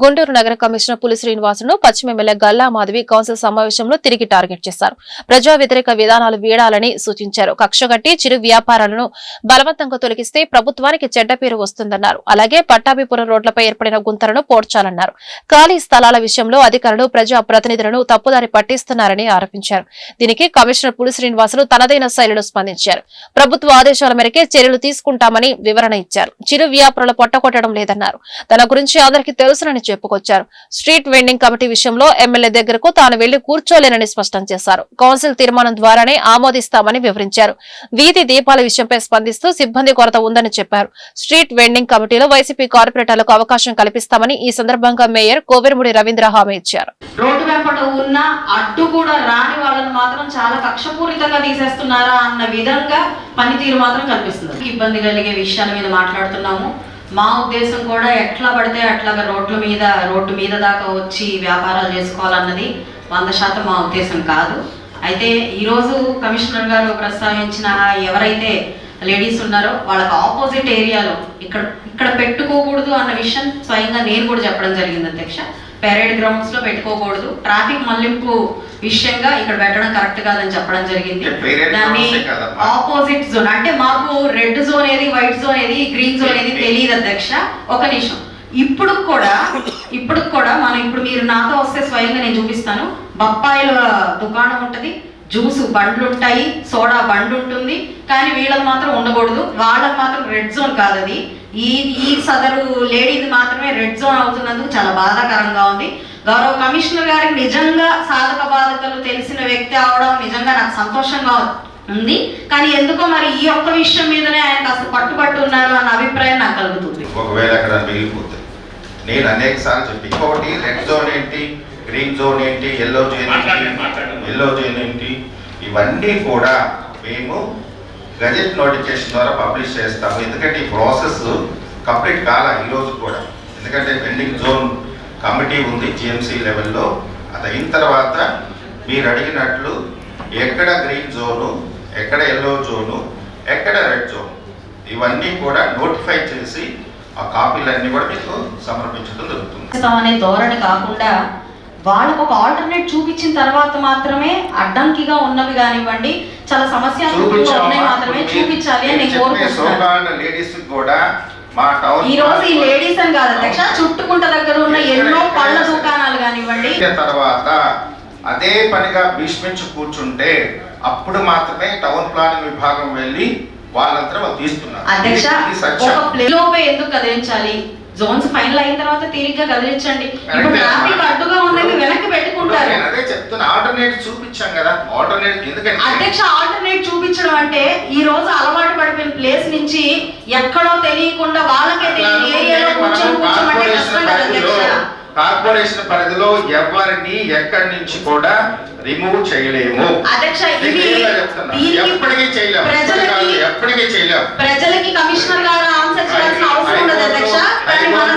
గుంటూరు నగర కమిషనర్ పులి శ్రీనివాసును పశ్చిమ ఎమ్మెల్యే గల్లా మాధవి కౌన్సిల్ సమావేశంలో తిరిగి టార్గెట్ చేశారు. ప్రజా వ్యతిరేక విధానాలు వీడాలని సూచించారు. కక్షగట్టి చిరు వ్యాపారాలను బలవంతంగా తొలగిస్తే ప్రభుత్వానికి చెడ్డ పేరు వస్తుందన్నారు. అలాగే పట్టాభిపురం రోడ్లపై ఏర్పడిన గుంతలను పోడ్చాలన్నారు. ఖాళీ స్థలాల విషయంలో అధికారులు ప్రజా ప్రతినిధులను తప్పుదారి పట్టిస్తున్నారని ఆరోపించారు. దీనికి కమిషనర్ పులి శ్రీనివాసులు తనదైన శైలిలో స్పందించారు. ప్రభుత్వ ఆదేశాల మేరకే చర్యలు తీసుకుంటామని వివరణ ఇచ్చారు. చిరు వ్యాపారులు పొట్టకొట్టడం లేదన్నారు. తన గురించి అందరికీ తెలుసునని చెప్పుకొచ్చారు. స్ట్రీట్ వెండింగ్ కమిటీ విషయంలో ఎమ్మెల్యే దగ్గరకు తాను వెళ్లి కూర్చోలేనని స్పష్టం చేశారు. కౌన్సిల్ తీర్మానం ద్వారానే ఆమోదిస్తామని వివరించారు. వీధి దీపాల విషయంపై స్పందిస్తూ సిబ్బంది కొరత ఉందని చెప్పారు. స్ట్రీట్ వెండింగ్ కమిటీలో వైసీపీ కార్పొరేటర్లకు అవకాశం కల్పిస్తామని ఈ సందర్భంగా మేయర్ కోవెరముడి రవీంద్ర హామీ ఇచ్చారు. రోడ్డు వెంపట ఉన్న అడ్డు కూడా రాని వాళ్ళని మాత్రం చాలా కక్షపూరితంగా తీసేస్తున్నారా అన్న విధంగా పనితీరు మాత్రం కనిపిస్తుంది. ఇబ్బంది కలిగే విషయాల మీద మాట్లాడుతున్నాము. మా ఉద్దేశం కూడా ఎట్లా పడితే అట్లాగా రోడ్డు మీద దాకా వచ్చి వ్యాపారాలు చేసుకోవాలన్నది 100% మా ఉద్దేశం కాదు. అయితే ఈరోజు కమిషనర్ గారు ప్రస్తావించిన ఎవరైతే లేడీస్ ఉన్నారో వాళ్ళకి ఆపోజిట్ ఏరియాలో ఇక్కడ పెట్టుకోకూడదు అన్న విషయం స్వయంగా నేను కూడా చెప్పడం జరిగింది అధ్యక్ష. పెరేడ్ గ్రౌండ్స్ లో పెట్టుకోకూడదు, ట్రాఫిక్ మళ్లింపు విషయంగా ఇక్కడ పెట్టడం కరెక్ట్ కాదని చెప్పడం జరిగింది. దాన్ని ఆపోజిట్ జోన్ అంటే మాకు రెడ్ జోన్ ఏది, వైట్ జోన్ ఏది, గ్రీన్ జోన్ ఏది తెలియదు అధ్యక్ష. ఒక నిమిషం. ఇప్పుడు కూడా మనం ఇప్పుడు మీరు నాతో వస్తే స్వయంగా నేను చూపిస్తాను. బొప్పాయిల దుకాణం ఉంటది, జ్యూస్ బండ్లు ఉంటాయి, సోడా బండ్లు ఉంటుంది. కానీ వీళ్ళకి మాత్రం ఉండకూడదు. వాళ్ళకి మాత్రం రెడ్ జోన్ కాదు అది. ఈ సదరు లేడీది మాత్రమే రెడ్ జోన్ అవుతున్నందుకు చాలా బాధాకరంగా ఉంది. గౌరవ కమిషనర్ గారికి నిజంగా సాధక బాధకలు తెలిసిన వ్యక్తి అవడం నిజంగా నాకు సంతోషంగా ఉంది. కానీ ఎందుకో మరి ఈ ఒక్క విషయం మీదనే ఆయన కాస్త పట్టుబట్టు ఉన్నారు అన్న అభిప్రాయం నాకు కలుగుతుంది. ఒకవేళ అక్కడ మిగిలిపోతుంది. నేను అనేక సార్లు చెప్పి ఇంకొకటి రెడ్ జోన్ ఏంటి, గ్రీన్ జోన్ ఏంటి, ఎల్లో జోన్ ఏంటి, ఇవన్నీ కూడా మేము గజెట్ నోటిఫికేషన్ ద్వారా పబ్లిష్ చేస్తాము. ఎందుకంటే ఈ ప్రాసెస్ కంప్లీట్ కాల ఈరోజు కూడా. ఎందుకంటే పెండింగ్ జోన్ కమిటీ ఉంది జిఎంసీ లెవెల్లో. అది అయిన తర్వాత మీరు అడిగినట్లు ఎక్కడ గ్రీన్ జోను, ఎక్కడ ఎల్లో జోను, ఎక్కడ రెడ్ జోన్, ఇవన్నీ కూడా నోటిఫై చేసి ఆ కాపీలన్నీ కూడా మీకు సమర్పించడం జరుగుతుంది. అనే ధోరణి కాకుండా వాళ్ళకు ఒక ఆల్టర్నేట్ చూపించిన తర్వాత మాత్రమే అడ్డంకిగా ఉన్నవి కానివ్వండి, చాలా సమస్యాత్మకంగా ఉన్నాయి మాత్రమే చూపించాలి అని నేను కోరుకుంటున్నాను. లేడీస్ కూడా మా టౌన్ ఈ రోజు ఈ లేడీస్ అని కాదు అధ్యక్ష, చుట్టుకుంట దగ్గర ఉన్న ఎన్నో పళ్ళ దుకాణాలు కానివ్వండి. తర్వాత అదే పనిగా భీష్మించి కూర్చుంటే అప్పుడు మాత్రమే టౌన్ ప్లానింగ్ విభాగం వెళ్ళి వాళ్ళంతా వాళ్ళు తీస్తున్నారు. అధ్యక్ష ఒక ప్లేలోపే ఎందుకు కదిలించాలి? జోన్స్ ఫైనల్ అయిన తర్వాత తీరిగ్గా కదిలించండి. ఇప్పుడు ట్రాఫిక్ అడ్డుగా ఉన్నది వెనక్కి పెట్టుకుంటారు. అదే చెప్తున్నా, ఆల్టర్నేట్ చూపించాం కదా. ఆల్టర్నేట్ ఎందుకంటే అధ్యక్ష ఆల్టర్నేట్ చూపించడం అంటే ఈ రోజు అలవాటు పడిపోయిన ప్లేస్ నుంచి ఎక్కడో తెలియకుండా వాళ్ళకే తెలియని ఏరియాలో కూర్చోమంటే కష్టం కదా అధ్యక్ష. కార్పొరేషన్ పరిధిలో ఎవరిని ఎక్కడి నుంచి కూడా రిమూవ్ చేయలేము అధ్యక్ష. ఇది ఎప్పటికీ చేయలేము. ప్రజలకి కమిషనర్ గారు ఆన్సర్ చేయాల్సిన అవసరం ఉండదు అధ్యక్ష. కానీ మనం